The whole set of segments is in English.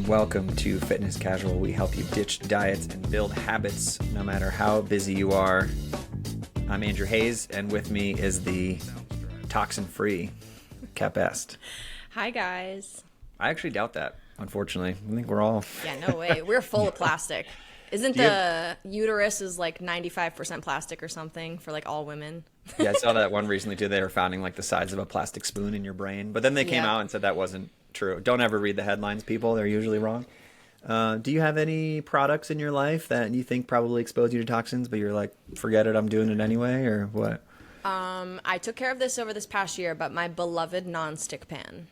Welcome to Fitness Casual. We help you ditch diets and build habits no matter how busy you are. I'm Andrew Hayes, and with me is the toxin-free Kat Best. Hi, guys. I actually doubt that, unfortunately. I think we're all... Yeah, no way. We're full of plastic. Isn't the uterus is like 95% plastic or something for like all women? Yeah, I saw that one recently too. They were finding like the size of a plastic spoon in your brain. But then they came out and said that wasn't true. Don't ever read the headlines, people. They're usually wrong. Do you have any products in your life that you think probably expose you to toxins, but you're like, forget it, I'm doing it anyway, or what? I took care of this over this past year, but my beloved nonstick pan.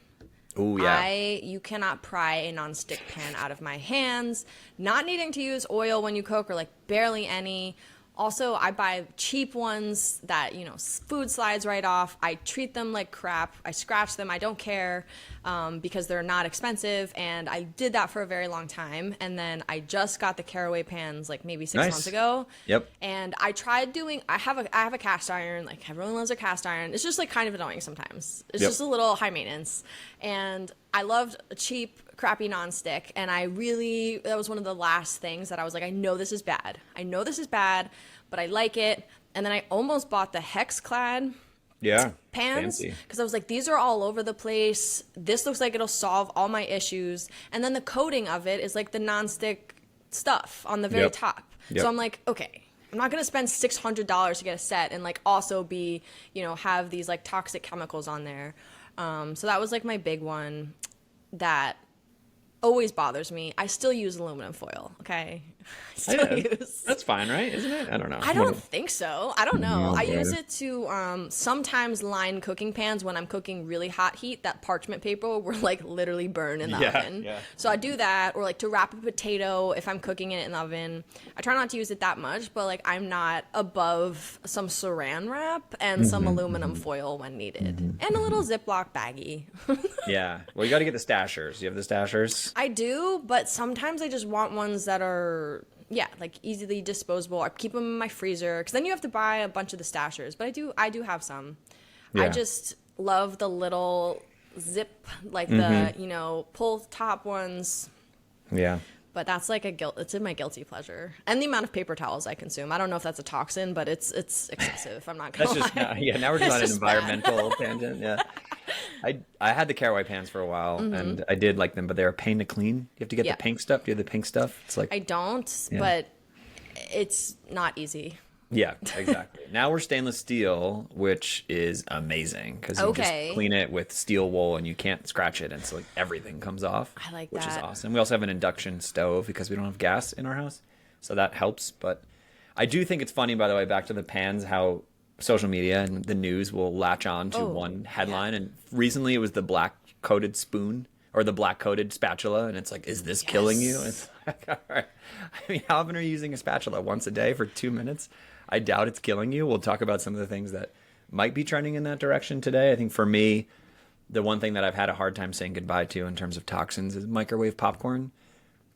Oh, yeah. You cannot pry a nonstick pan out of my hands. Not needing to use oil when you cook, or like barely any. Also, I buy cheap ones that, you know, food slides right off. I treat them like crap. I scratch them. I don't care because they're not expensive. And I did that for a very long time. And then I just got the caraway pans like maybe 6 months ago. Yep. And I tried doing, I have a cast iron. Like everyone loves their cast iron. It's just like kind of annoying sometimes. It's just a little high maintenance. And I loved a cheap, crappy nonstick, and that was one of the last things that I was like, I know this is bad, but I like it. And then I almost bought the Hex-Clad pans because I was like, these are all over the place. This looks like it'll solve all my issues. And then the coating of it is like the nonstick stuff on the very top. So I'm like, okay, I'm not going to spend $600 to get a set and like also be, you know, have these like toxic chemicals on there. So that was like my big one that always bothers me. I still use aluminum foil, okay? That's fine, right? Isn't it? I don't know. I don't think so. I don't know. I use it to sometimes line cooking pans when I'm cooking really hot heat. That parchment paper will like literally burn in the oven. Yeah. So I do that, or like to wrap a potato if I'm cooking it in the oven. I try not to use it that much, but like I'm not above some saran wrap and some aluminum foil when needed. And a little Ziploc baggie. Yeah. Well, you got to get the stashers. You have the stashers? I do, but sometimes I just want ones that are, like easily disposable. I keep them in my freezer because then you have to buy a bunch of the stashers. But I do have some. Yeah. I just love the little zip, like the, you know, pull top ones. Yeah. But that's like it's in my guilty pleasure. And the amount of paper towels I consume. I don't know if that's a toxin, but it's excessive. I'm not gonna lie. Now we're just on an environmental tangent. Yeah. I had the caraway pans for a while and I did like them, but they're a pain to clean. You have to get the pink stuff. Do you have the pink stuff? It's like I don't, but it's not easy. Yeah, exactly. Now we're stainless steel, which is amazing because you just clean it with steel wool and you can't scratch it, and so like everything comes off. I like which that. Which is awesome. We also have an induction stove because we don't have gas in our house, so that helps. But I do think it's funny, by the way, back to the pans, how social media and the news will latch on to one headline. And recently it was the black coated spoon or the black coated spatula, and it's like, is this killing you? It's like, all right. I mean, how often are you using a spatula? Once a day for 2 minutes? I doubt it's killing you. We'll talk about some of the things that might be trending in that direction today. I think for me, the one thing that I've had a hard time saying goodbye to in terms of toxins is microwave popcorn.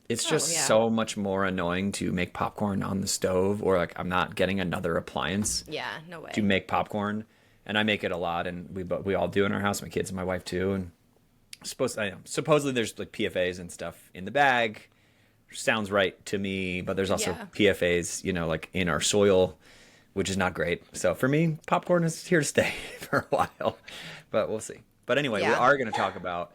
It's just so much more annoying to make popcorn on the stove, or like I'm not getting another appliance. Yeah, no way. To make popcorn, and I make it a lot, and we all do in our house. My kids and my wife too. And supposedly there's like PFAs and stuff in the bag. Sounds right to me, but there's also PFAs, you know, like in our soil, which is not great. So for me, popcorn is here to stay for a while, but we'll see. But anyway, we are going to talk about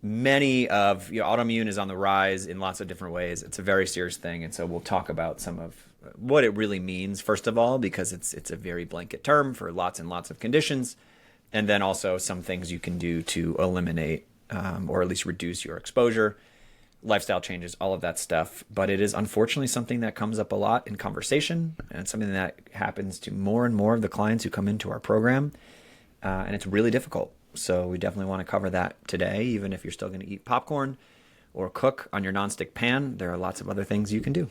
many of, you know, autoimmune is on the rise in lots of different ways. It's a very serious thing. And so we'll talk about some of what it really means, first of all, because it's a very blanket term for lots and lots of conditions. And then also some things you can do to eliminate or at least reduce your exposure, lifestyle changes, all of that stuff. But it is unfortunately something that comes up a lot in conversation, and it's something that happens to more and more of the clients who come into our program. And it's really difficult. So we definitely want to cover that today. Even if you're still going to eat popcorn or cook on your nonstick pan, there are lots of other things you can do.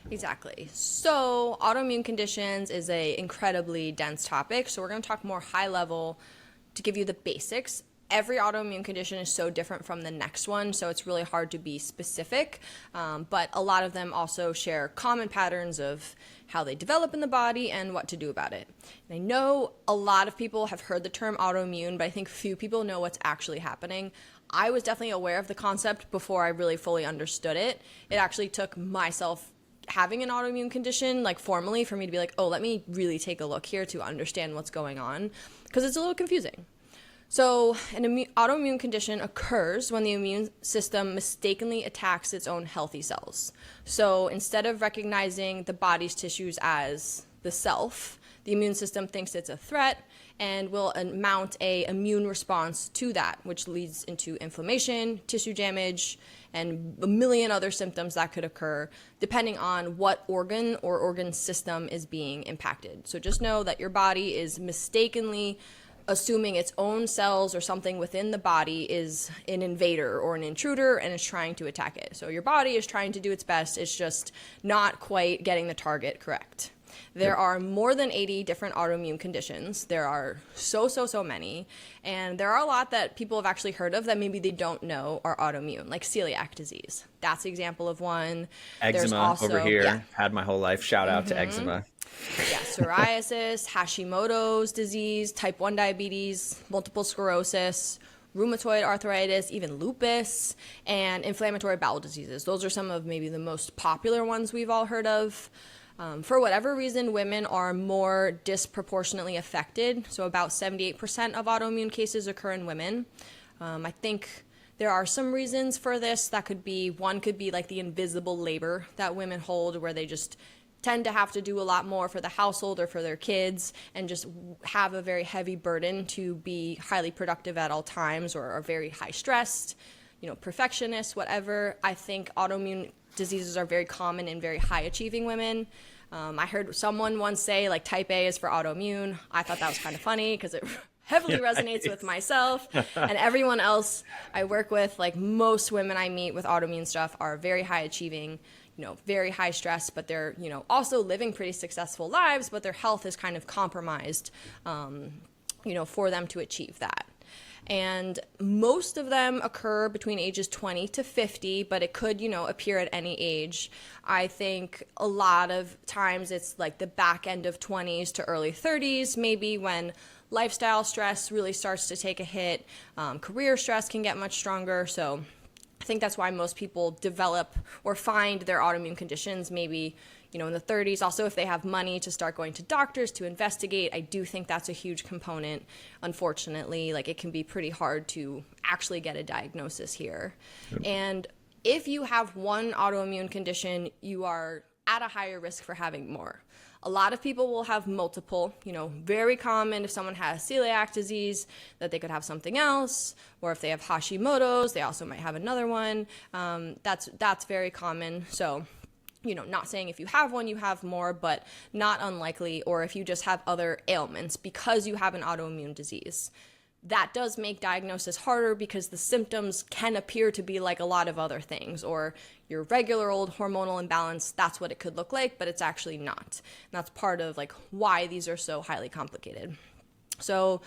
Exactly. So autoimmune conditions is a incredibly dense topic. So we're going to talk more high level to give you the basics. every autoimmune condition is so different from the next one, so it's really hard to be specific. But a lot of them also share common patterns of how they develop in the body and what to do about it. And I know a lot of people have heard the term autoimmune, but I think few people know what's actually happening. I was definitely aware of the concept before I really fully understood it. It actually took myself having an autoimmune condition, like formally, for me to be like, oh, let me really take a look here to understand what's going on, because it's a little confusing. So an autoimmune condition occurs when the immune system mistakenly attacks its own healthy cells. So instead of recognizing the body's tissues as the self, the immune system thinks it's a threat and will mount an immune response to that, which leads into inflammation, tissue damage, and a million other symptoms that could occur depending on what organ or organ system is being impacted. So just know that your body is mistakenly assuming its own cells or something within the body is an invader or an intruder and is trying to attack it. So your body is trying to do its best, it's just not quite getting the target correct. There are more than 80 different autoimmune conditions. There are so many. And there are a lot that people have actually heard of that maybe they don't know are autoimmune, like celiac disease. That's the example of one. Eczema also, over here. Had my whole life. Shout out to eczema. Yeah, psoriasis, Hashimoto's disease, type 1 diabetes, multiple sclerosis, rheumatoid arthritis, even lupus, and inflammatory bowel diseases. Those are some of maybe the most popular ones we've all heard of. For whatever reason, women are more disproportionately affected. So about 78% of autoimmune cases occur in women. I think there are some reasons for this. One could be like the invisible labor that women hold, where they just tend to have to do a lot more for the household or for their kids and just have a very heavy burden to be highly productive at all times, or are very high stressed, perfectionists, whatever. I think autoimmune diseases are very common in very high achieving women. I heard someone once say like type A is for autoimmune. I thought that was kind of funny because it heavily resonates with myself and everyone else I work with. Like most women I meet with autoimmune stuff are very high achieving, very high stress, but they're, also living pretty successful lives, but their health is kind of compromised, for them to achieve that. And most of them occur between ages 20 to 50, but it could, appear at any age. I think a lot of times it's like the back end of 20s to early 30s, maybe when lifestyle stress really starts to take a hit. Career stress can get much stronger. So I think that's why most people develop or find their autoimmune conditions maybe, in the 30s. Also, if they have money to start going to doctors to investigate, I do think that's a huge component. Unfortunately, like it can be pretty hard to actually get a diagnosis here. Yep. And if you have one autoimmune condition, you are at a higher risk for having more. A lot of people will have multiple, very common if someone has celiac disease that they could have something else, or if they have Hashimoto's, they also might have another one. That's very common. So, not saying if you have one, you have more, but not unlikely, or if you just have other ailments because you have an autoimmune disease. That does make diagnosis harder because the symptoms can appear to be like a lot of other things, or your regular old hormonal imbalance, that's what it could look like, but it's actually not. And that's part of like why these are so highly complicated. So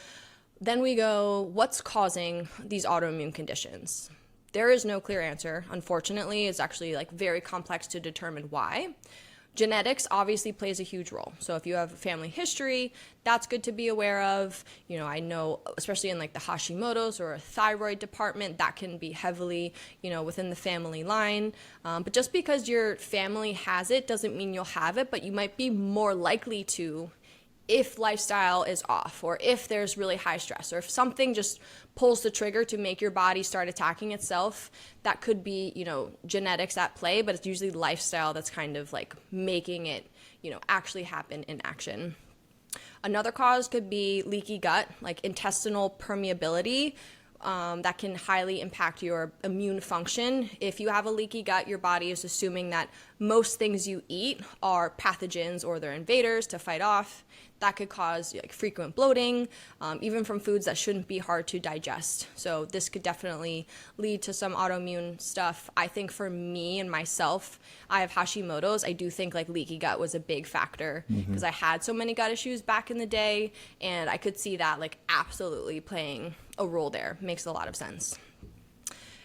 then we go, what's causing these autoimmune conditions? There is no clear answer. Unfortunately, it's actually like very complex to determine why. Genetics obviously plays a huge role. So if you have a family history, that's good to be aware of. I know, especially in like the Hashimoto's or a thyroid department, that can be heavily, within the family line. But just because your family has it doesn't mean you'll have it, but you might be more likely to if lifestyle is off, or if there's really high stress, or if something just pulls the trigger to make your body start attacking itself. That could be, genetics at play, but it's usually lifestyle that's kind of like making it, actually happen in action. Another cause could be leaky gut, like intestinal permeability. That can highly impact your immune function. If you have a leaky gut, your body is assuming that most things you eat are pathogens or they're invaders to fight off. that could cause like frequent bloating, even from foods that shouldn't be hard to digest. So this could definitely lead to some autoimmune stuff. I think for me and myself, I have Hashimoto's. I do think like leaky gut was a big factor because I had so many gut issues back in the day, and I could see that like absolutely playing a role there. Makes a lot of sense.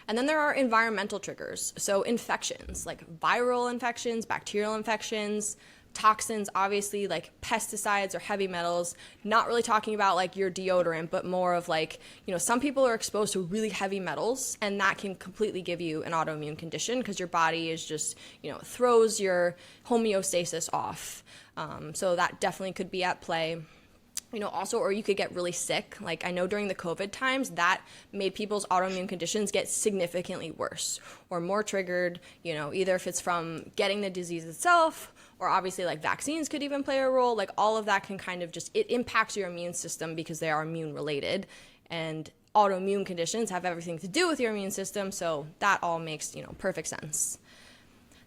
And then there are environmental triggers. So infections, like viral infections, bacterial infections, toxins, obviously, like pesticides or heavy metals, not really talking about like your deodorant, but more of like, some people are exposed to really heavy metals, and that can completely give you an autoimmune condition because your body is just, throws your homeostasis off. So that definitely could be at play. Also, or you could get really sick. Like I know during the COVID times, that made people's autoimmune conditions get significantly worse or more triggered, either if it's from getting the disease itself, or obviously like vaccines could even play a role. Like all of that can kind of it impacts your immune system because they are immune related, and autoimmune conditions have everything to do with your immune system. So that all makes, perfect sense.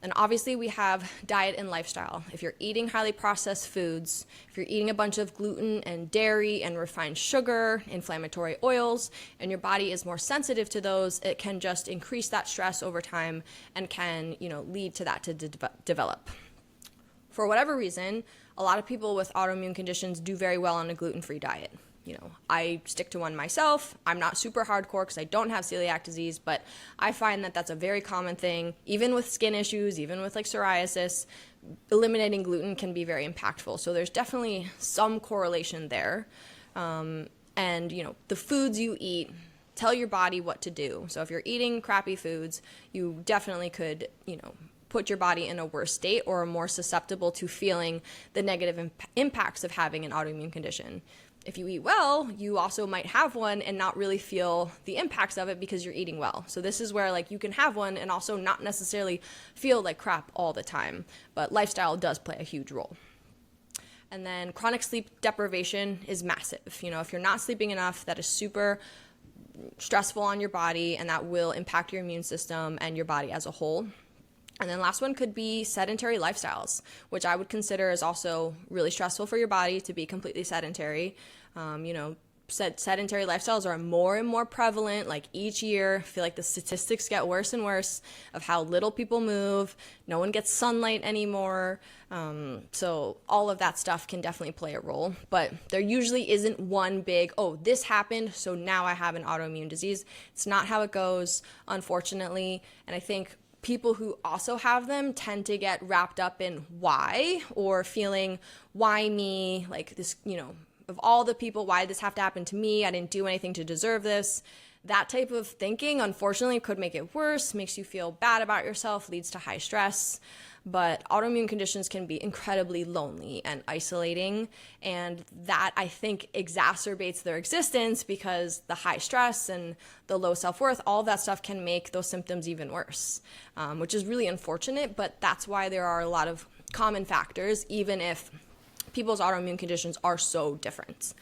And obviously we have diet and lifestyle. If you're eating highly processed foods, if you're eating a bunch of gluten and dairy and refined sugar, inflammatory oils, and your body is more sensitive to those, it can just increase that stress over time and can, lead to that to develop. For whatever reason, a lot of people with autoimmune conditions do very well on a gluten-free diet. I stick to one myself. I'm not super hardcore because I don't have celiac disease, but I find that that's a very common thing. Even with skin issues, even with like psoriasis, eliminating gluten can be very impactful. So there's definitely some correlation there. And, the foods you eat tell your body what to do. So if you're eating crappy foods, you definitely could, put your body in a worse state or are more susceptible to feeling the negative impacts of having an autoimmune condition. If you eat well, you also might have one and not really feel the impacts of it because you're eating well. So this is where like you can have one and also not necessarily feel like crap all the time. But lifestyle does play a huge role. And then chronic sleep deprivation is massive. If you're not sleeping enough, that is super stressful on your body, and that will impact your immune system and your body as a whole. And then last one could be sedentary lifestyles, which I would consider is also really stressful for your body to be completely sedentary. Sedentary lifestyles are more and more prevalent. Like each year, I feel like the statistics get worse and worse of how little people move. No one gets sunlight anymore. So all of that stuff can definitely play a role. But there usually isn't one big, this happened, so now I have an autoimmune disease. It's not how it goes, unfortunately. And I think people who also have them tend to get wrapped up in why, or feeling, why me, like this, of all the people, why did this have to happen to me? I didn't do anything to deserve this. That type of thinking, unfortunately, could make it worse, makes you feel bad about yourself, leads to high stress. But autoimmune conditions can be incredibly lonely and isolating, and that, I think, exacerbates their existence because the high stress and the low self-worth, all of that stuff can make those symptoms even worse, which is really unfortunate, but that's why there are a lot of common factors, even if people's autoimmune conditions are so different.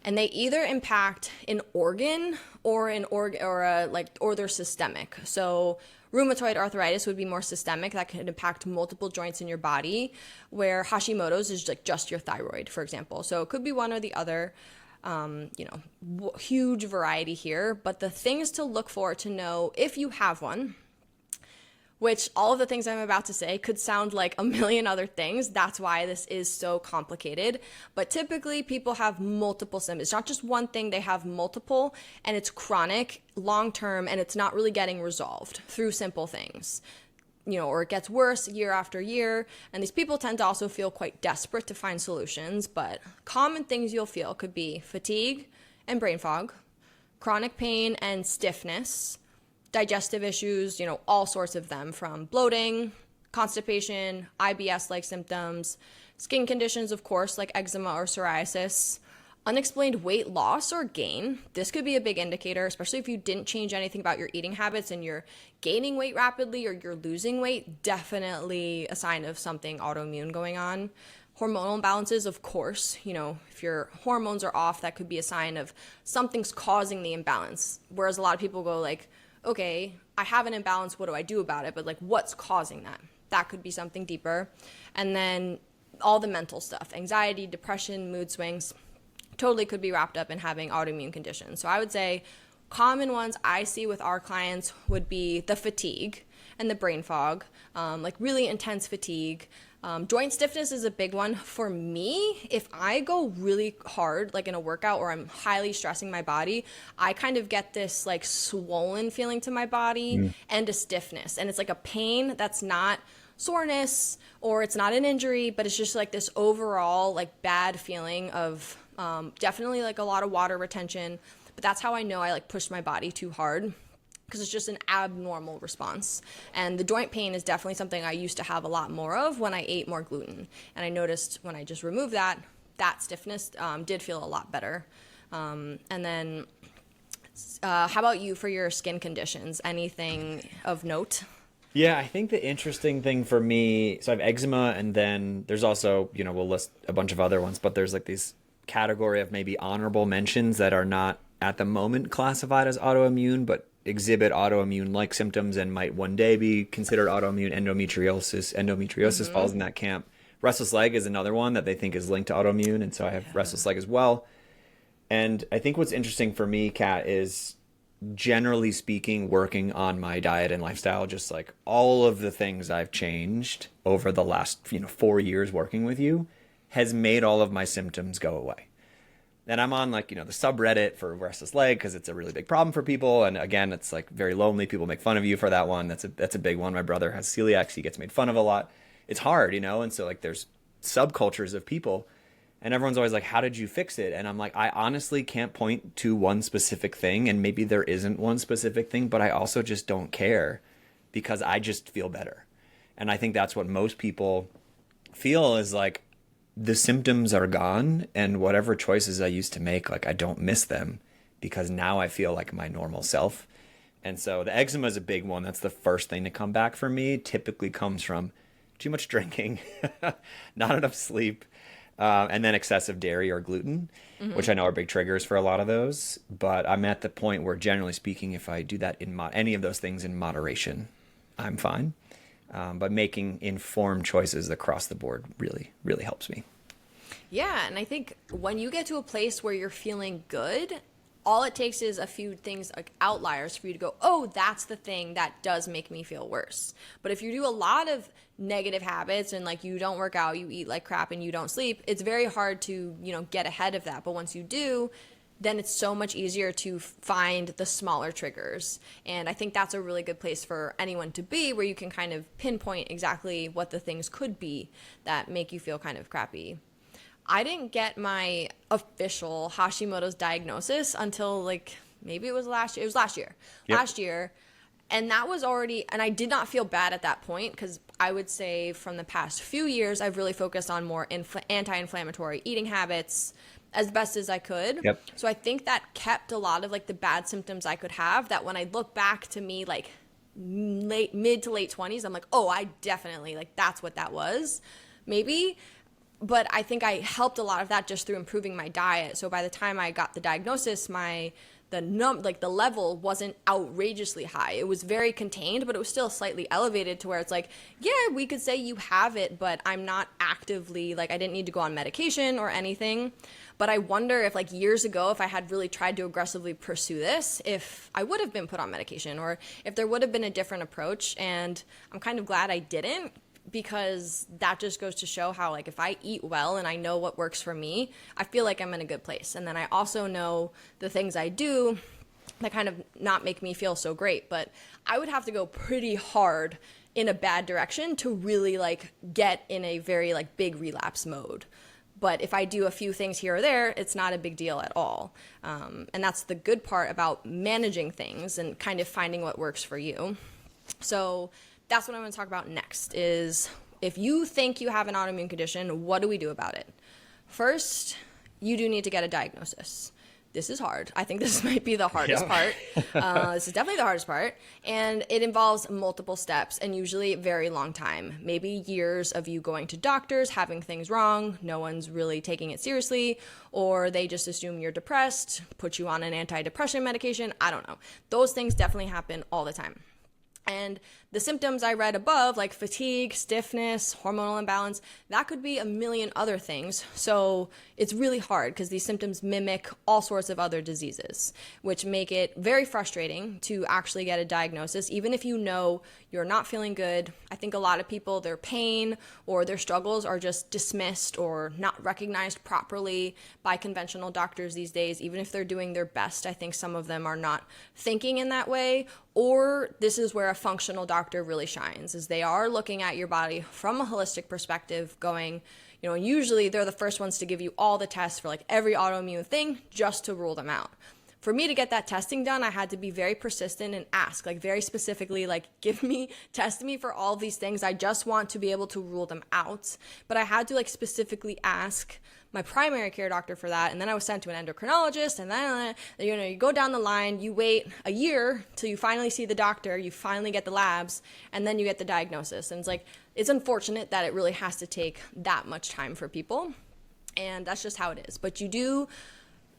And they either impact an organ or they're systemic. So rheumatoid arthritis would be more systemic. That could impact multiple joints in your body, where Hashimoto's is like just your thyroid, for example. So it could be one or the other. Huge variety here. But the things to look for to know if you have one, which all of the things I'm about to say could sound like a million other things. That's why this is so complicated. But typically people have multiple symptoms. It's not just one thing, they have multiple, and it's chronic, long-term, and it's not really getting resolved through simple things. Or it gets worse year after year. And these people tend to also feel quite desperate to find solutions. But common things you'll feel could be fatigue and brain fog, chronic pain and stiffness, digestive issues, all sorts of them, from bloating, constipation, IBS-like symptoms, skin conditions, of course, like eczema or psoriasis, unexplained weight loss or gain. This could be a big indicator, especially if you didn't change anything about your eating habits and you're gaining weight rapidly or you're losing weight, definitely a sign of something autoimmune going on. Hormonal imbalances, of course, if your hormones are off, that could be a sign of something's causing the imbalance. Whereas a lot of people go like, okay, I have an imbalance, what do I do about it? But like, what's causing that? That could be something deeper. And then all the mental stuff, anxiety, depression, mood swings, totally could be wrapped up in having autoimmune conditions. So I would say common ones I see with our clients would be the fatigue and the brain fog, like really intense fatigue. Joint stiffness is a big one for me. If I go really hard, like in a workout or I'm highly stressing my body, I kind of get this like swollen feeling to my body and a stiffness. And it's like a pain that's not soreness or it's not an injury, but it's just like this overall like bad feeling of definitely like a lot of water retention. But that's how I know I like pushed my body too hard, because it's just an abnormal response. And the joint pain is definitely something I used to have a lot more of when I ate more gluten. And I noticed when I just removed that stiffness did feel a lot better. And then how about you for your skin conditions? Anything of note? Yeah, I think the interesting thing for me, so I have eczema, and then there's also, we'll list a bunch of other ones, but there's like these category of maybe honorable mentions that are not at the moment classified as autoimmune, but exhibit autoimmune-like symptoms and might one day be considered autoimmune. Endometriosis falls in that camp. Restless leg is another one that they think is linked to autoimmune, and so I have restless leg as well. And I think what's interesting for me, Kat, is generally speaking, working on my diet and lifestyle, just like all of the things I've changed over the last 4 years working with you has made all of my symptoms go away. And I'm on the subreddit for restless leg because it's a really big problem for people. And again, it's like very lonely. People make fun of you for that one. That's a big one. My brother has celiac. So he gets made fun of a lot. It's hard, And so like there's subcultures of people, and everyone's always like, how did you fix it? And I'm like, I honestly can't point to one specific thing, and maybe there isn't one specific thing, but I also just don't care because I just feel better. And I think that's what most people feel is like, the symptoms are gone, and whatever choices I used to make, like I don't miss them because now I feel like my normal self. And so the eczema is a big one. That's the first thing to come back for me. Typically comes from too much drinking, not enough sleep, and then excessive dairy or gluten, which I know are big triggers for a lot of those. But I'm at the point where, generally speaking, if I do that in any of those things in moderation, I'm fine. But making informed choices across the board really, really helps me. Yeah, and I think when you get to a place where you're feeling good, all it takes is a few things like outliers for you to go, oh, that's the thing that does make me feel worse. But if you do a lot of negative habits and like you don't work out, you eat like crap and you don't sleep, it's very hard to, get ahead of that. But once you do, then it's so much easier to find the smaller triggers. And I think that's a really good place for anyone to be, where you can kind of pinpoint exactly what the things could be that make you feel kind of crappy. I didn't get my official Hashimoto's diagnosis until maybe it was last year. It was last year. Yep. Last year. And that was already, and I did not feel bad at that point, because I would say from the past few years, I've really focused on more anti-inflammatory eating habits, as best as I could. Yep. So I think that kept a lot of the bad symptoms I could have, that when I look back to me mid to late 20s, I'm like, oh, I definitely that's what that was. Maybe. But I think I helped a lot of that just through improving my diet. So by the time I got the diagnosis, the level wasn't outrageously high. It was very contained, but it was still slightly elevated to where it's like, yeah, we could say you have it, but I'm not actively, I didn't need to go on medication or anything. But I wonder if years ago, if I had really tried to aggressively pursue this, if I would have been put on medication, or if there would have been a different approach. And I'm kind of glad I didn't, because that just goes to show how if I eat well and I know what works for me, I feel like I'm in a good place. And then I also know the things I do that kind of not make me feel so great. But I would have to go pretty hard in a bad direction to really get in a very big relapse mode. But if I do a few things here or there, it's not a big deal at all. And that's the good part about managing things and kind of finding what works for you. So that's what I'm going to talk about next, is if you think you have an autoimmune condition, what do we do about it? First, you do need to get a diagnosis. This is hard. I think this might be the hardest part. This is definitely the hardest part. And it involves multiple steps and usually a very long time. Maybe years of you going to doctors, having things wrong, no one's really taking it seriously, or they just assume you're depressed, put you on an antidepressant medication. I don't know. Those things definitely happen all the time. And the symptoms I read above, like fatigue, stiffness, hormonal imbalance, that could be a million other things. So it's really hard because these symptoms mimic all sorts of other diseases, which make it very frustrating to actually get a diagnosis, even if you know you're not feeling good. I think a lot of people, their pain or their struggles are just dismissed or not recognized properly by conventional doctors these days, even if they're doing their best. I think some of them are not thinking in that way. Or this is where a functional doctor really shines, is they are looking at your body from a holistic perspective, going, usually they're the first ones to give you all the tests for like every autoimmune thing just to rule them out. For me to get that testing done, I had to be very persistent and ask, like very specifically, like test me for all these things. I just want to be able to rule them out. But I had to like specifically ask my primary care doctor for that. And then I was sent to an endocrinologist, and then, you go down the line, you wait a year till you finally see the doctor, you finally get the labs, and then you get the diagnosis. And it's unfortunate that it really has to take that much time for people. And that's just how it is. But you do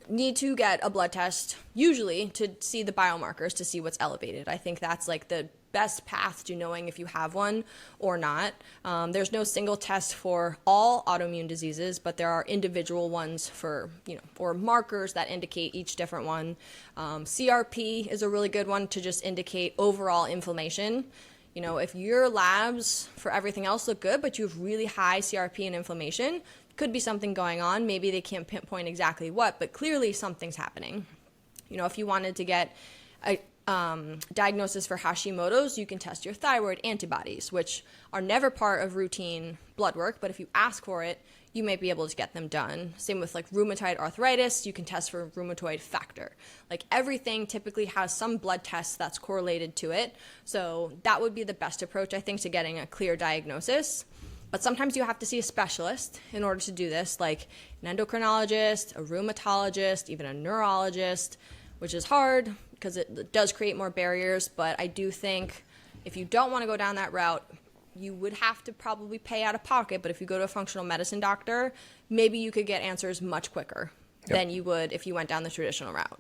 need to get a blood test, usually, to see the biomarkers, to see what's elevated. I think that's like the best path to knowing if you have one or not. There's no single test for all autoimmune diseases, but there are individual ones for, or markers that indicate each different one. CRP is a really good one to just indicate overall inflammation. If your labs for everything else look good, but you have really high CRP and inflammation, could be something going on. Maybe they can't pinpoint exactly what, but clearly something's happening. If you wanted to get a diagnosis for Hashimoto's, you can test your thyroid antibodies, which are never part of routine blood work, but if you ask for it, you might be able to get them done. Same with like rheumatoid arthritis, you can test for rheumatoid factor. Like everything typically has some blood test that's correlated to it. So that would be the best approach, I think, to getting a clear diagnosis. But sometimes you have to see a specialist in order to do this, like an endocrinologist, a rheumatologist, even a neurologist, which is hard because it does create more barriers. But I do think if you don't want to go down that route, you would have to probably pay out of pocket. But if you go to a functional medicine doctor, maybe you could get answers much quicker than you would if you went down the traditional route.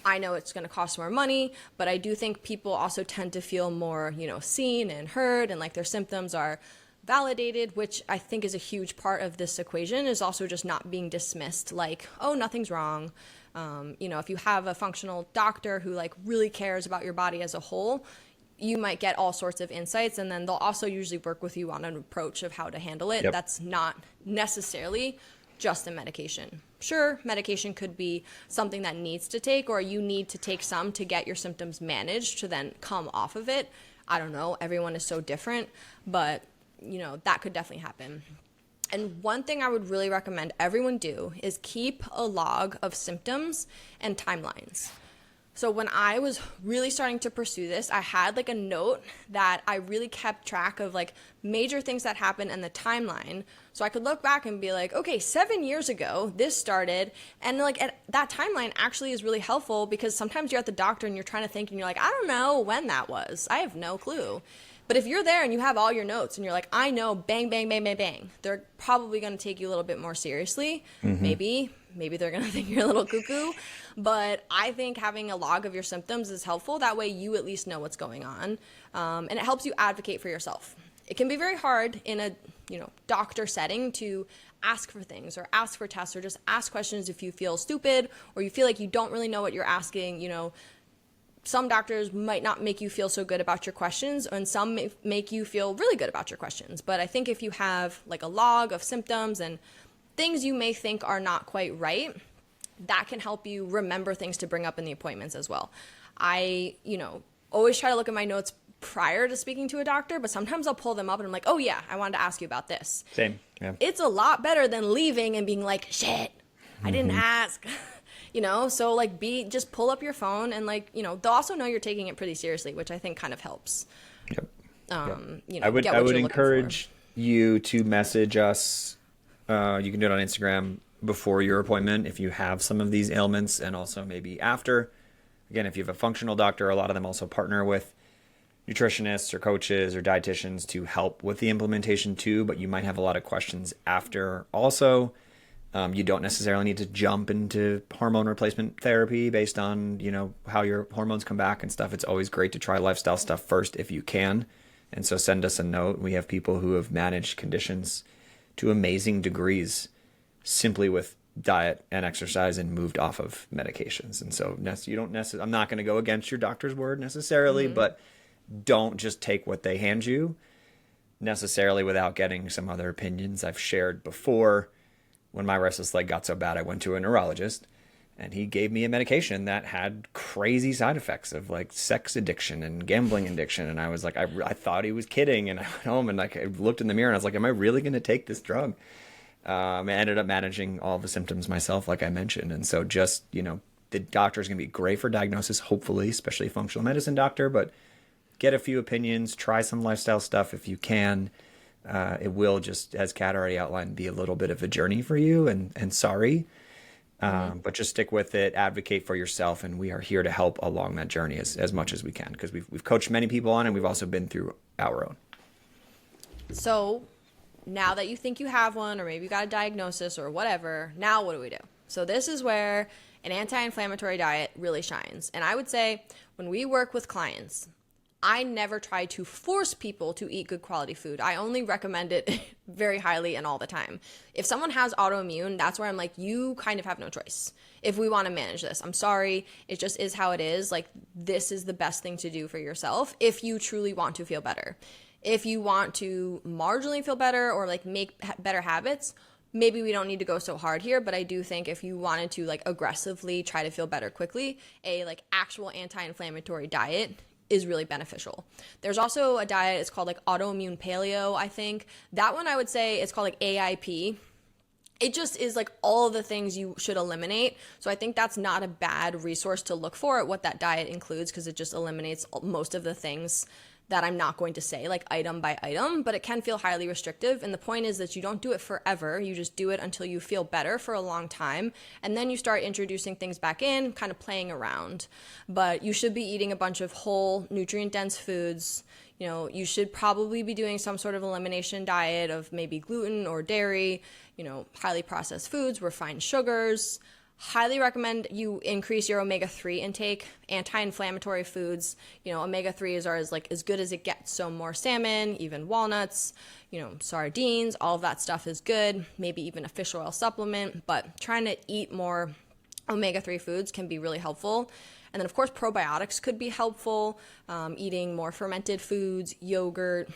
I know it's going to cost more money, but I do think people also tend to feel more, seen and heard, and like their symptoms are validated, which I think is a huge part of this equation, is also just not being dismissed like, oh, nothing's wrong. If you have a functional doctor who like really cares about your body as a whole, you might get all sorts of insights, and then they'll also usually work with you on an approach of how to handle it. That's not necessarily just a medication. Sure, medication could be something that needs to take, or you need to take some to get your symptoms managed to then come off of it. I don't know. Everyone is so different, but that could definitely happen. And one thing I would really recommend everyone do is keep a log of symptoms and timelines. So when I was really starting to pursue this, I had like a note that I really kept track of like major things that happened and the timeline. So I could look back and be like, okay, 7 years ago, this started. And like that timeline actually is really helpful, because sometimes you're at the doctor and you're trying to think and you're like, I don't know when that was. I have no clue. But if you're there and you have all your notes and you're like, I know, bang, bang, bang, bang, bang, they're probably going to take you a little bit more seriously. Maybe they're going to think you're a little cuckoo. But I think having a log of your symptoms is helpful. That way you at least know what's going on. And it helps you advocate for yourself. It can be very hard in a doctor setting to ask for things or ask for tests or just ask questions if you feel stupid or you feel like you don't really know what you're asking. Some doctors might not make you feel so good about your questions, and some make you feel really good about your questions. But I think if you have like a log of symptoms and things you may think are not quite right, that can help you remember things to bring up in the appointments as well. I, always try to look at my notes prior to speaking to a doctor, but sometimes I'll pull them up and I'm like, oh yeah, I wanted to ask you about this. Same. Yeah. It's a lot better than leaving and being like, shit, I didn't ask. So like just pull up your phone and like, they'll also know you're taking it pretty seriously, which I think kind of helps. Yep. I would encourage you to message us. You can do it on Instagram before your appointment if you have some of these ailments, and also maybe after. Again, if you have a functional doctor, a lot of them also partner with nutritionists or coaches or dietitians to help with the implementation too, but you might have a lot of questions after also. You don't necessarily need to jump into hormone replacement therapy based on, how your hormones come back and stuff. It's always great to try lifestyle stuff first if you can. And so send us a note. We have people who have managed conditions to amazing degrees simply with diet and exercise and moved off of medications. And so you don't necessarily, I'm not going to go against your doctor's word necessarily, but don't just take what they hand you necessarily without getting some other opinions. I've shared before, when my restless leg got so bad, I went to a neurologist and he gave me a medication that had crazy side effects of like sex addiction and gambling addiction. And I was like, I thought he was kidding. And I went home and like I looked in the mirror and I was like, am I really going to take this drug? I ended up managing all the symptoms myself, like I mentioned. And so just, the doctor is going to be great for diagnosis, hopefully, especially a functional medicine doctor, but get a few opinions, try some lifestyle stuff if you can. It will just, as Kat already outlined, be a little bit of a journey for you, and sorry. But just stick with it, advocate for yourself, and we are here to help along that journey as much as we can, because we've coached many people on it, and we've also been through our own. So now that you think you have one, or maybe you got a diagnosis or whatever, now what do we do? So this is where an anti-inflammatory diet really shines. And I would say when we work with clients, I never try to force people to eat good quality food. I only recommend it very highly and all the time. If someone has autoimmune, that's where I'm like, you kind of have no choice. If we want to manage this, I'm sorry. It just is how it is. Like, this is the best thing to do for yourself if you truly want to feel better. If you want to marginally feel better or like make better habits, maybe we don't need to go so hard here, but I do think if you wanted to like aggressively try to feel better quickly, a like actual anti-inflammatory diet is really beneficial. There's also a diet, it's called like autoimmune paleo, I think. That one I would say it's called like AIP. It just is like all of the things you should eliminate. So I think that's not a bad resource to look for at what that diet includes, because it just eliminates most of the things that I'm not going to say like item by item, but it can feel highly restrictive. And the point is that you don't do it forever. You just do it until you feel better for a long time. And then you start introducing things back in, kind of playing around. But you should be eating a bunch of whole nutrient dense foods. You should probably be doing some sort of elimination diet of maybe gluten or dairy, highly processed foods, refined sugars. Highly recommend you increase your omega-3 intake. Anti-inflammatory foods, omega-3s are as good as it gets. So more salmon, even walnuts, sardines, all of that stuff is good. Maybe even a fish oil supplement, but trying to eat more omega-3 foods can be really helpful. And then of course probiotics could be helpful. Eating more fermented foods, yogurt,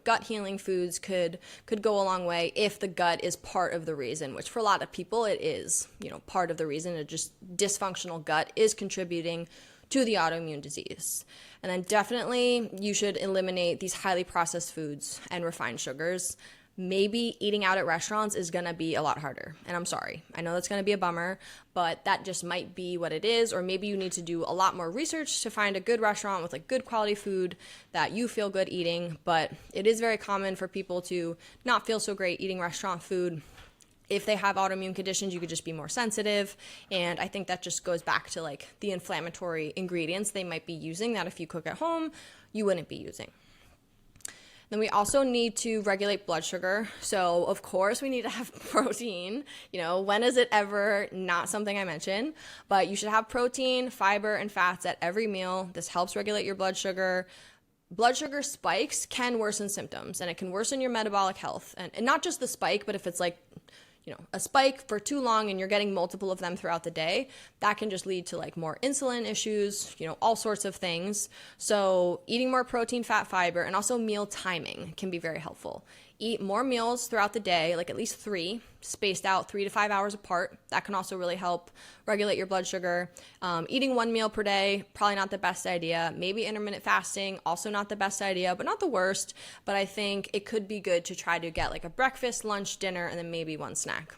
gut healing foods could go a long way if the gut is part of the reason, which for a lot of people it is, part of the reason. It just dysfunctional gut is contributing to the autoimmune disease. And then definitely you should eliminate these highly processed foods and refined sugars. Maybe eating out at restaurants is going to be a lot harder. And I'm sorry. I know that's going to be a bummer, but that just might be what it is. Or maybe you need to do a lot more research to find a good restaurant with like good quality food that you feel good eating. But it is very common for people to not feel so great eating restaurant food. If they have autoimmune conditions, you could just be more sensitive. And I think that just goes back to like the inflammatory ingredients they might be using that if you cook at home, you wouldn't be using. Then we also need to regulate blood sugar. So of course we need to have protein. When is it ever not something I mention? But you should have protein, fiber, and fats at every meal. This helps regulate your blood sugar. Blood sugar spikes can worsen symptoms, and it can worsen your metabolic health. And not just the spike, but if it's like, a spike for too long and you're getting multiple of them throughout the day, that can just lead to like more insulin issues, all sorts of things. So eating more protein, fat, fiber, and also meal timing can be very helpful. Eat more meals throughout the day, like at least 3, spaced out 3 to 5 hours apart. That can also really help regulate your blood sugar. Eating 1 meal per day, probably not the best idea. Maybe intermittent fasting, also not the best idea, but not the worst. But I think it could be good to try to get like a breakfast, lunch, dinner, and then maybe 1 snack.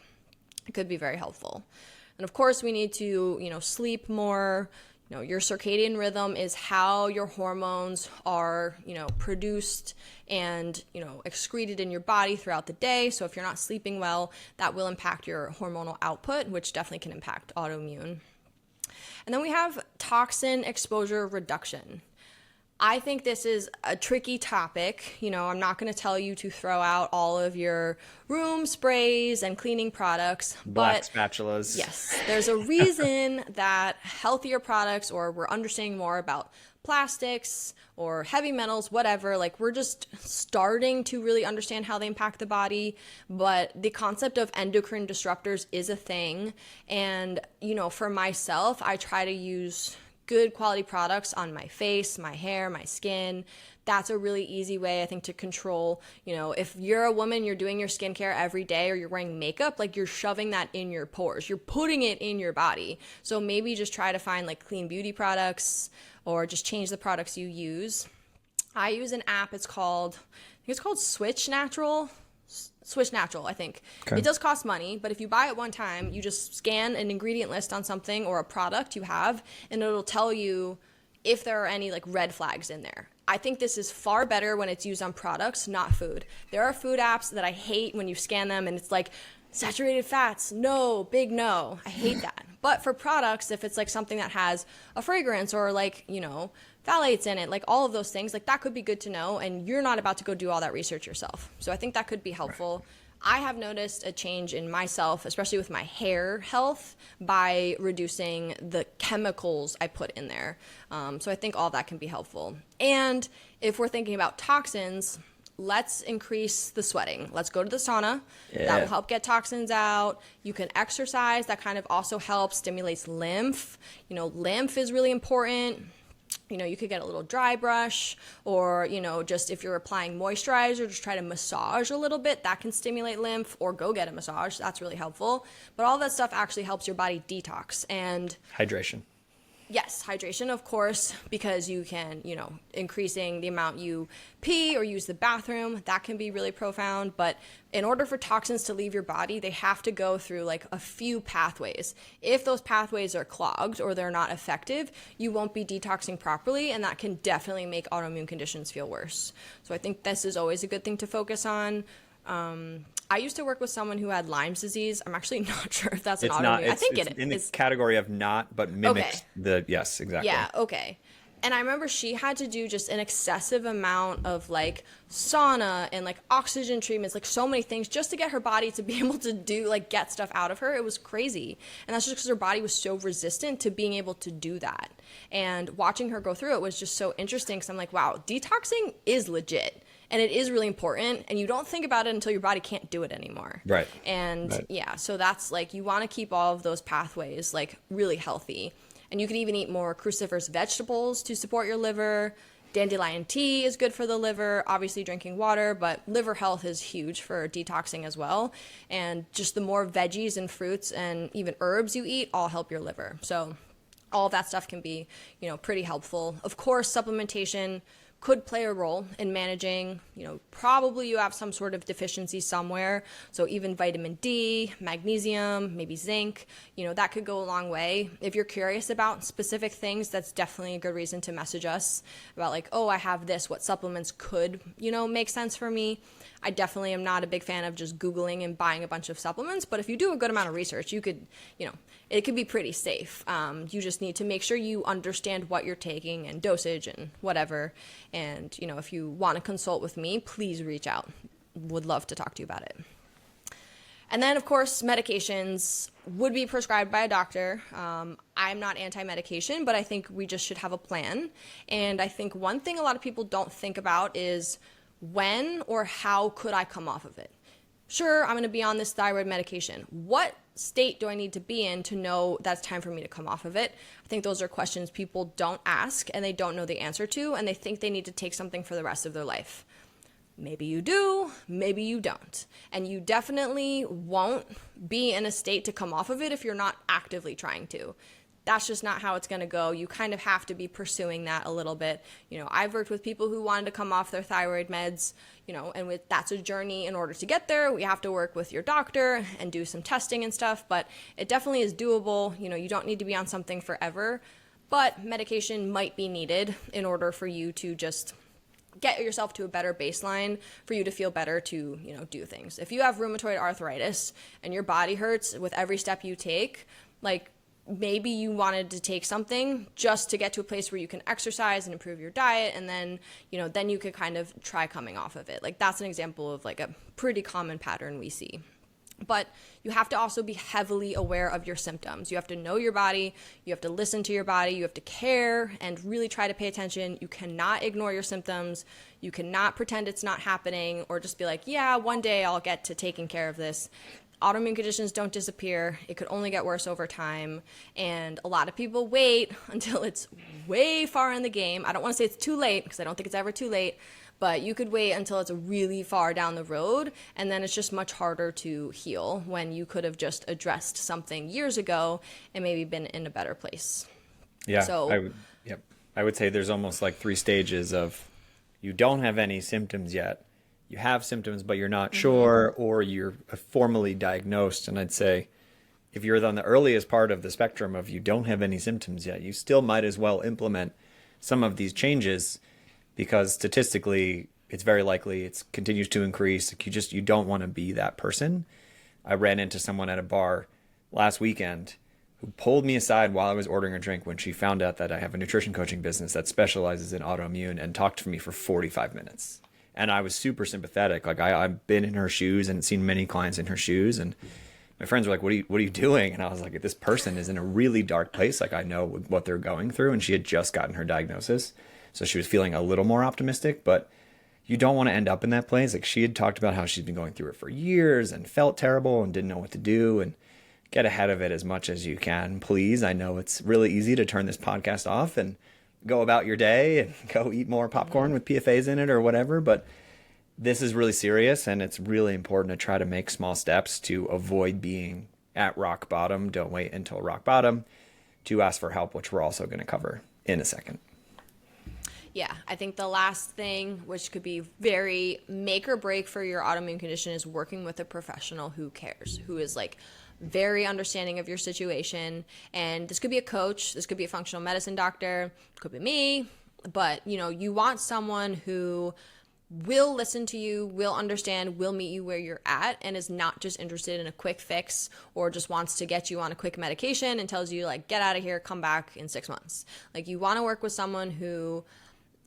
It could be very helpful. And of course, we need to, sleep more. Your circadian rhythm is how your hormones are, produced and, excreted in your body throughout the day. So if you're not sleeping well, that will impact your hormonal output, which definitely can impact autoimmune. And then we have toxin exposure reduction. I think this is a tricky topic. You know, I'm not going to tell you to throw out all of your room sprays and cleaning products. Black but spatulas. Yes, there's a reason that healthier products, or we're understanding more about plastics or heavy metals, whatever, like we're just starting to really understand how they impact the body. But the concept of endocrine disruptors is a thing. And, you know, for myself, I try to use good quality products on my face, my hair, my skin. That's a really easy way, I think, to control, you know, if you're a woman, you're doing your skincare every day, or you're wearing makeup, like you're shoving that in your pores, you're putting it in your body. So maybe just try to find like clean beauty products, or just change the products you use. I use an app, it's called Switch Natural, I think. Okay. It does cost money, but if you buy it one time, you just scan an ingredient list on something or a product you have, and it'll tell you if there are any like red flags in there. I think this is far better when it's used on products, not food. There are food apps that I hate when you scan them and it's like saturated fats, no, big no. I hate that. But for products, if it's like something that has a fragrance or like, you know, phthalates in it, like all of those things, like that could be good to know, and you're not about to go do all that research yourself. So I think that could be helpful. I have noticed a change in myself, especially with my hair health, by reducing the chemicals I put in there. So I think all that can be helpful. And if we're thinking about toxins, let's increase the sweating. Let's go to the sauna. Yeah. That will help get toxins out. You can exercise. That kind of also helps, stimulates lymph. You know, lymph is really important. You know, you could get a little dry brush, or, you know, just if you're applying moisturizer, just try to massage a little bit. That can stimulate lymph, or go get a massage. That's really helpful. But all that stuff actually helps your body detox. And hydration. Yes, hydration, of course, because you can, you know, increasing the amount you pee or use the bathroom, that can be really profound. But in order for toxins to leave your body, they have to go through like a few pathways. If those pathways are clogged or they're not effective, you won't be detoxing properly, and that can definitely make autoimmune conditions feel worse. So I think this is always a good thing to focus on. I used to work with someone who had Lyme's disease. I'm actually not sure if that's an autoimmune. I think it's in the category of not, but mimics the, yes, exactly. Yeah, okay. And I remember she had to do just an excessive amount of like sauna and like oxygen treatments, like so many things, just to get her body to be able to do, like, get stuff out of her. It was crazy. And that's just because her body was so resistant to being able to do that. And watching her go through it was just so interesting, because I'm like, wow, detoxing is legit. And it is really important, and you don't think about it until your body can't do it anymore. Right. And yeah, so that's like, you want to keep all of those pathways like really healthy. And you can even eat more cruciferous vegetables to support your liver. Dandelion tea is good for the liver, obviously drinking water, but liver health is huge for detoxing as well. And just the more veggies and fruits and even herbs you eat all help your liver. So all of that stuff can be, you know, pretty helpful. Of course, supplementation could play a role in managing, you know, probably you have some sort of deficiency somewhere. So even vitamin D, magnesium, maybe zinc, you know, that could go a long way. If you're curious about specific things, that's definitely a good reason to message us about like, oh, I have this, what supplements could, you know, make sense for me. I definitely am not a big fan of just Googling and buying a bunch of supplements, but if you do a good amount of research, you could, you know, it could be pretty safe. You just need to make sure you understand what you're taking and dosage and whatever. And, you know, if you want to consult with me, please reach out. Would love to talk to you about it. And then, of course, medications would be prescribed by a doctor. I'm not anti-medication, but I think we just should have a plan. And I think one thing a lot of people don't think about is, when or how could I come off of it? Sure, I'm going to be on this thyroid medication. What state do I need to be in to know that's time for me to come off of it? I think those are questions people don't ask and they don't know the answer to, and they think they need to take something for the rest of their life. Maybe you do, maybe you don't. And you definitely won't be in a state to come off of it if you're not actively trying to. That's just not how it's going to go. You kind of have to be pursuing that a little bit. You know, I've worked with people who wanted to come off their thyroid meds, you know, and that's a journey. In order to get there, we have to work with your doctor and do some testing and stuff, but it definitely is doable. You know, you don't need to be on something forever, but medication might be needed in order for you to just get yourself to a better baseline, for you to feel better to, you know, do things. If you have rheumatoid arthritis and your body hurts with every step you take, like, maybe you wanted to take something just to get to a place where you can exercise and improve your diet, and then, then you could kind of try coming off of it. Like, that's an example of like a pretty common pattern we see. But you have to also be heavily aware of your symptoms. You have to know your body, you have to listen to your body, you have to care and really try to pay attention. You cannot ignore your symptoms. You cannot pretend it's not happening or just be like, yeah, one day I'll get to taking care of this. Autoimmune conditions don't disappear. It could only get worse over time. And a lot of people wait until it's way far in the game. I don't want to say it's too late, because I don't think it's ever too late, but you could wait until it's really far down the road, and then it's just much harder to heal when you could have just addressed something years ago and maybe been in a better place. Yeah, So I would say there's almost like 3 stages of you don't have any symptoms yet. You have symptoms, but you're not sure, or you're formally diagnosed. And I'd say if you're on the earliest part of the spectrum of you don't have any symptoms yet, you still might as well implement some of these changes, because statistically it's very likely it continues to increase. You don't want to be that person. I ran into someone at a bar last weekend who pulled me aside while I was ordering a drink when she found out that I have a nutrition coaching business that specializes in autoimmune, and talked to me for 45 minutes. And I was super sympathetic. Like, I've been in her shoes and seen many clients in her shoes. And my friends were like, what are you doing? And I was like, this person is in a really dark place. Like, I know what they're going through. And she had just gotten her diagnosis, so she was feeling a little more optimistic. But you don't want to end up in that place. Like, she had talked about how she's been going through it for years and felt terrible and didn't know what to do. And get ahead of it as much as you can, please. I know it's really easy to turn this podcast off and go about your day and go eat more popcorn with PFAs in it or whatever. But this is really serious, and it's really important to try to make small steps to avoid being at rock bottom. Don't wait until rock bottom to ask for help, which we're also going to cover in a second. Yeah, I think the last thing, which could be very make or break for your autoimmune condition, is working with a professional who cares, who is like very understanding of your situation. And this could be a coach, this could be a functional medicine doctor, could be me, but you want someone who will listen to you, will understand, will meet you where you're at, and is not just interested in a quick fix or just wants to get you on a quick medication and tells you like, get out of here, come back in 6 months. Like, you want to work with someone who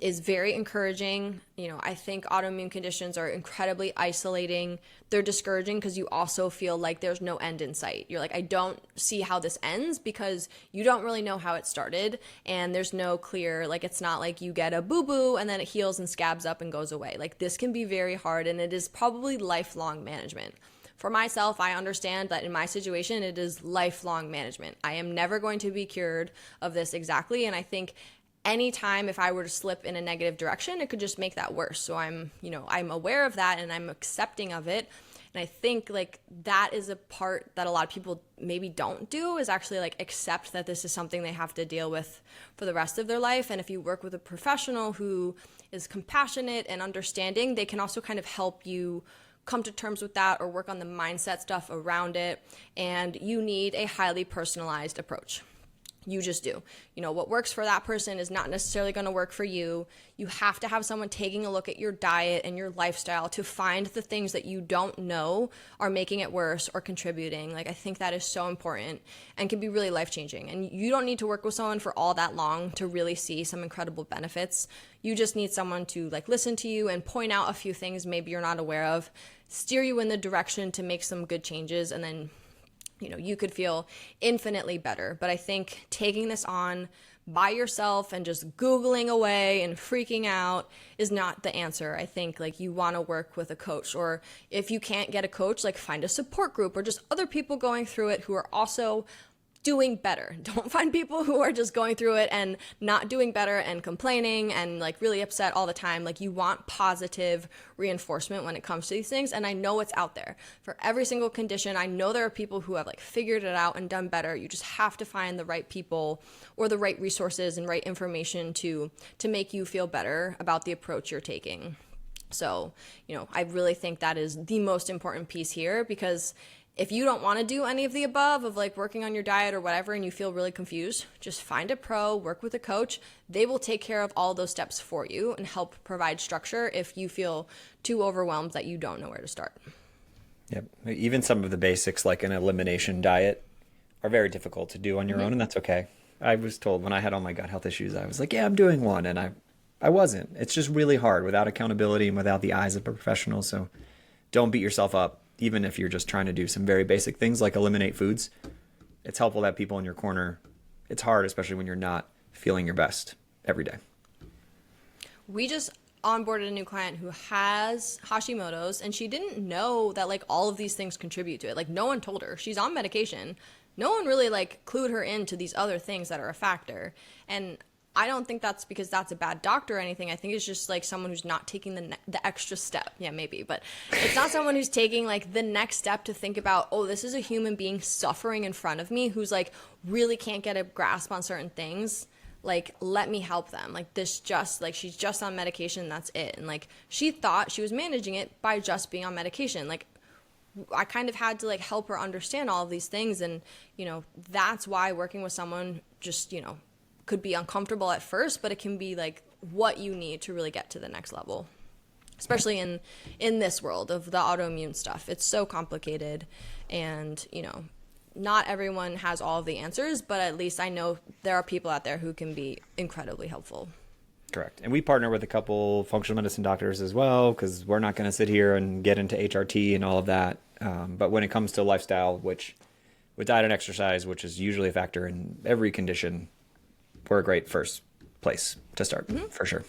is very encouraging. I think autoimmune conditions are incredibly isolating. They're discouraging because you also feel like there's no end in sight. You're like, I don't see how this ends, because you don't really know how it started, and there's no clear, like, it's not like you get a boo-boo and then it heals and scabs up and goes away. Like, this can be very hard, and it is probably lifelong management. For myself, I understand that in my situation, it is lifelong management. I am never going to be cured of this exactly, and I think anytime if I were to slip in a negative direction, it could just make that worse. So I'm aware of that, and I'm accepting of it. And I think like that is a part that a lot of people maybe don't do, is actually like accept that this is something they have to deal with for the rest of their life. And if you work with a professional who is compassionate and understanding, they can also kind of help you come to terms with that or work on the mindset stuff around it. And you need a highly personalized approach. You just do. What works for that person is not necessarily going to work for you. You have to have someone taking a look at your diet and your lifestyle to find the things that you don't know are making it worse or contributing. Like, I think that is so important and can be really life-changing. And you don't need to work with someone for all that long to really see some incredible benefits. You just need someone to like listen to you and point out a few things maybe you're not aware of, steer you in the direction to make some good changes, and then you could feel infinitely better. But I think taking this on by yourself and just Googling away and freaking out is not the answer. I think like you want to work with a coach, or if you can't get a coach, like find a support group or just other people going through it who are also doing better. Don't find people who are just going through it and not doing better and complaining and like really upset all the time. Like, you want positive reinforcement when it comes to these things. And I know it's out there for every single condition. I know there are people who have like figured it out and done better. You just have to find the right people or the right resources and right information to make you feel better about the approach you're taking. So, I really think that is the most important piece here, because if you don't want to do any of the above of like working on your diet or whatever, and you feel really confused, just find a pro, work with a coach. They will take care of all those steps for you and help provide structure if you feel too overwhelmed that you don't know where to start. Yep. Even some of the basics like an elimination diet are very difficult to do on your own, and that's okay. I was told when I had all my gut health issues, I was like, yeah, I'm doing one, and I wasn't. It's just really hard without accountability and without the eyes of a professional. So don't beat yourself up, even if you're just trying to do some very basic things like eliminate foods. It's helpful to have people in your corner. It's hard, especially when you're not feeling your best every day. We just onboarded a new client who has Hashimoto's, and she didn't know that like all of these things contribute to it. Like no one told her. She's on medication. No one really like clued her into these other things that are a factor. And I don't think that's because that's a bad doctor or anything. I think it's just like someone who's not taking the extra step. Yeah, maybe, but it's not someone who's taking like the next step to think about, oh, this is a human being suffering in front of me who's like really can't get a grasp on certain things. Like, let me help them. Like this just like she's just on medication. That's it. And like she thought she was managing it by just being on medication. Like I kind of had to like help her understand all of these things. And, you know, that's why working with someone just, you know, could be uncomfortable at first, but it can be like what you need to really get to the next level, especially in this world of the autoimmune stuff. It's so complicated, and, you know, not everyone has all of the answers, but at least I know there are people out there who can be incredibly helpful. Correct. And we partner with a couple functional medicine doctors as well, because we're not going to sit here and get into HRT and all of that. But when it comes to lifestyle, which with diet and exercise, which is usually a factor in every condition, we're a great first place to start, for sure.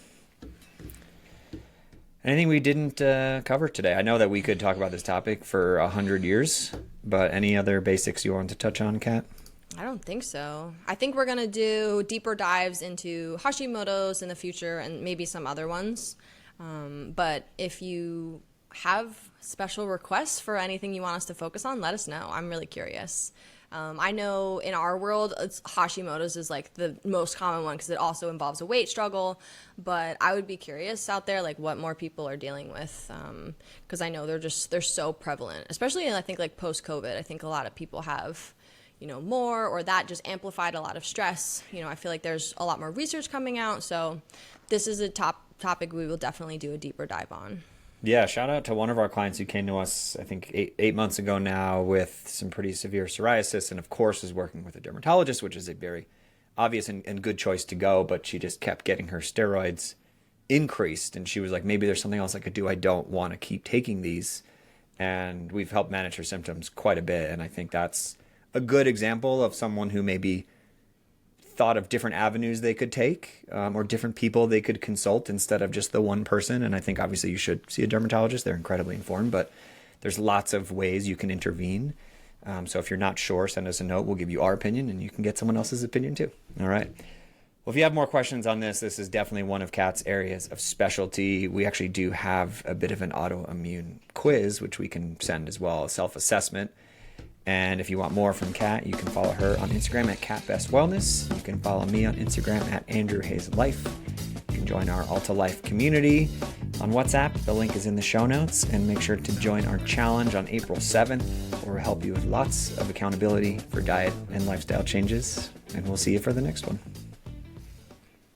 Anything we didn't cover today? I know that we could talk about this topic for 100 years, but any other basics you want to touch on, Kat? I don't think so. I think we're going to do deeper dives into Hashimoto's in the future and maybe some other ones. But if you have special requests for anything you want us to focus on, let us know. I'm really curious. I know in our world, Hashimoto's is like the most common one because it also involves a weight struggle. But I would be curious out there, like what more people are dealing with, because I know they're so prevalent, especially in, I think, like post-COVID. I think a lot of people have, you know, more, or that just amplified a lot of stress. You know, I feel like there's a lot more research coming out. So this is a topic we will definitely do a deeper dive on. Yeah, shout out to one of our clients who came to us, I think, eight months ago now with some pretty severe psoriasis, and of course is working with a dermatologist, which is a very obvious and good choice to go, but she just kept getting her steroids increased, and she was like, maybe there's something else I could do. I don't want to keep taking these. And we've helped manage her symptoms quite a bit, and I think that's a good example of someone who maybe thought of different avenues they could take, or different people they could consult instead of just the one person. And I think obviously you should see a dermatologist. They're incredibly informed, but there's lots of ways you can intervene. So if you're not sure, send us a note. We'll give you our opinion, and you can get someone else's opinion too. All right. Well, if you have more questions on this is definitely one of Kat's areas of specialty. We actually do have a bit of an autoimmune quiz, which we can send as well, a self-assessment. And if you want more from Kat, you can follow her on Instagram at KatBestWellness. You can follow me on Instagram at AndrewHayesLife. You can join our Alta Life community on WhatsApp. The link is in the show notes. And make sure to join our challenge on April 7th, where we'll help you with lots of accountability for diet and lifestyle changes. And we'll see you for the next one.